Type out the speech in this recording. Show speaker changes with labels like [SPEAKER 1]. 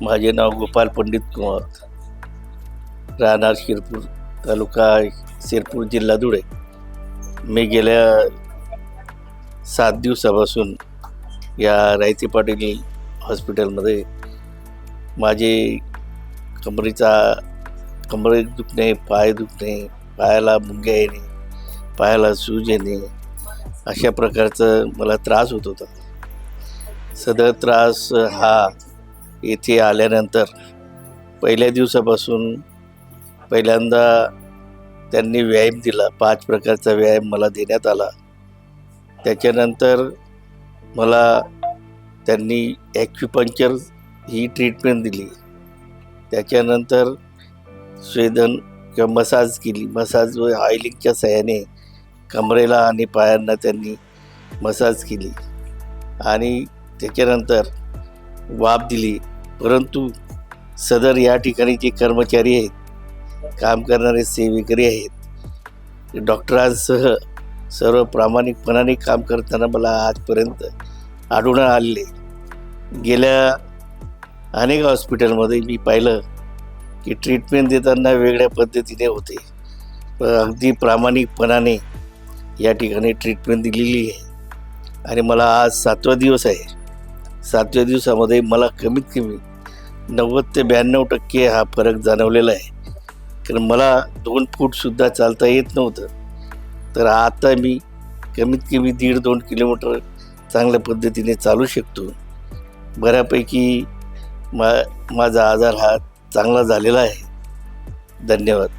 [SPEAKER 1] माझे नाव गोपाल पंडित कुमार, राहणार शिरपूर, तालुका शिरपूर, जिल्हा धुळे. मी गेल्या 7 दिवसापासून या रायते पाटील हॉस्पिटलमध्ये माझे कमरे दुखणे, पाय दुखणे, पायाला मुंग्या येणे, पायाला सूज येणे, अशा प्रकारचं मला त्रास होत होता. सदर त्रास हा येथे आल्यानंतर पहिल्या दिवसापासून पहिल्यांदा त्यांनी व्यायाम दिला. 5 प्रकारचा व्यायाम मला देण्यात आला. त्याच्यानंतर मला त्यांनी ॲक्युपंक्चर ही ट्रीटमेंट दिली. त्याच्यानंतर स्वेदन किंवा मसाज केली. मसाज व ऑइलिंगच्या सहाय्याने कमरेला आणि पायांना त्यांनी मसाज केली आणि त्याच्यानंतर वाफ दिली. परंतु सदर या ठिकाणी जे कर्मचारी आहेत, काम करणारे सेवेकरी आहेत, डॉक्टरांसह सर्व प्रामाणिकपणाने काम करताना मला आजपर्यंत आढळून आलेले. गेल्या अनेक हॉस्पिटलमध्ये मी पाहिलं की ट्रीटमेंट देताना वेगळ्या पद्धतीने होते, पण अगदी प्रामाणिकपणाने या ठिकाणी ट्रीटमेंट दिलेली आहे. आणि मला आज 7वा दिवस आहे. 7व्या दिवसामध्ये मला कमीत कमी 90 ते 92% हा फरक जाणवलेला आहे. कारण मला 2 फूटसुद्धा चालता येत नव्हतं, तर आता मी कमीत कमी 1.5-2 किलोमीटर चांगल्या पद्धतीने चालू शकतो. बऱ्यापैकी माझा आजार हा चांगला झालेला आहे. धन्यवाद.